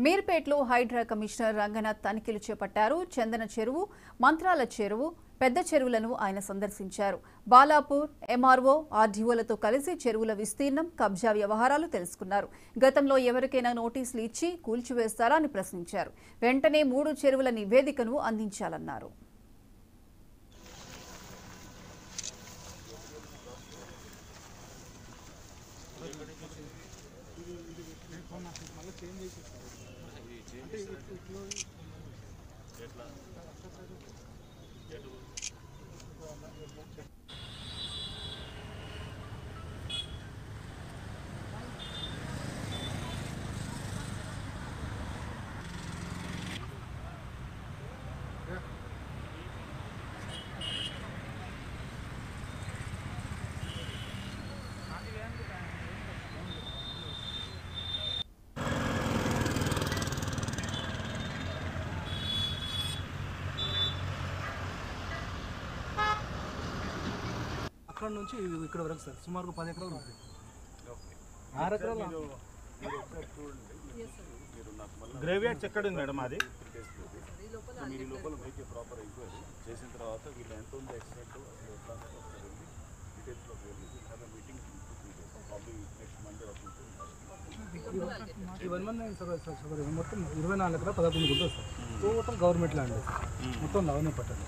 మీర్పేట్లో Hydraa commissioner Ranganath తనిఖీలు చేపట్టారు. చందన చెరువు, మంత్రాల చెరువు, పెద్ద చెరువులను ఆయన సందర్శించారు. బాలాపూర్, ఎంఆర్ఓ, ఆర్డీఓలతో కలిసి చెరువుల విస్తీర్ణం, కబ్జా వ్యవహారాలు తెలుసుకున్నారు. గతంలో ఎవరికైనా నోటీసులు ఇచ్చి కూల్చివేస్తారా అని ప్రశ్నించారు. వెంటనే 3 చెరువుల నివేదికను అందించాలన్నారు. అక్కడ నుంచి ఇక్కడ వరకు సార్ సుమారుగా 10 ఎకరాలు ఉంటుంది. 6 ఎకరాలు గ్రేవ్యార్డ్స్ ఎక్కడ ఉంది మేడం? అది మీరు ఈ లోపల మేక్ ప్రాపర్ ఎంక్వైరీ చేసిన తర్వాత వీళ్ళు ఎంత ఉంది ఎక్స్టెంట్ డీటెయిల్స్లోకి వెళ్ళి మీటింగ్ నెక్స్ట్ మండే వస్తుంది. ఈ 1 మంత్ సార్ మొత్తం 24 ఎకరాలు 11 గుంటలు సార్. మొత్తం గవర్నమెంట్ ల్యాండ్ మొత్తం లవనే పట్టాలి.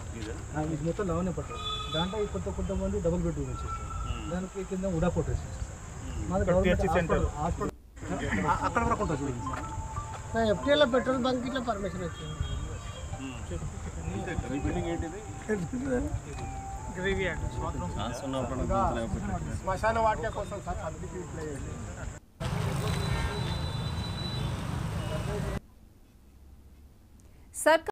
ఇది మొత్తం లవనే పట్టాలి. దాంట్లో కొంతమంది డబుల్ బెడ్రూమ్ వచ్చేసారు. దానికి కింద ఉడా కోట్ వేసేసారు. మాది గవర్నమెంట్ హాస్పిటల్ అక్కడ వరకు ఉంటుంది చూడండి సార్. ఎఫ్టీఎల్లో పెట్రోల్ బంక్ ఇట్లా పర్మిషన్ వచ్చింది. బిల్డింగ్ ఏంటిది? శ్మశాన వాటిక కోసం సార్ పబ్లిక్ సర్కార్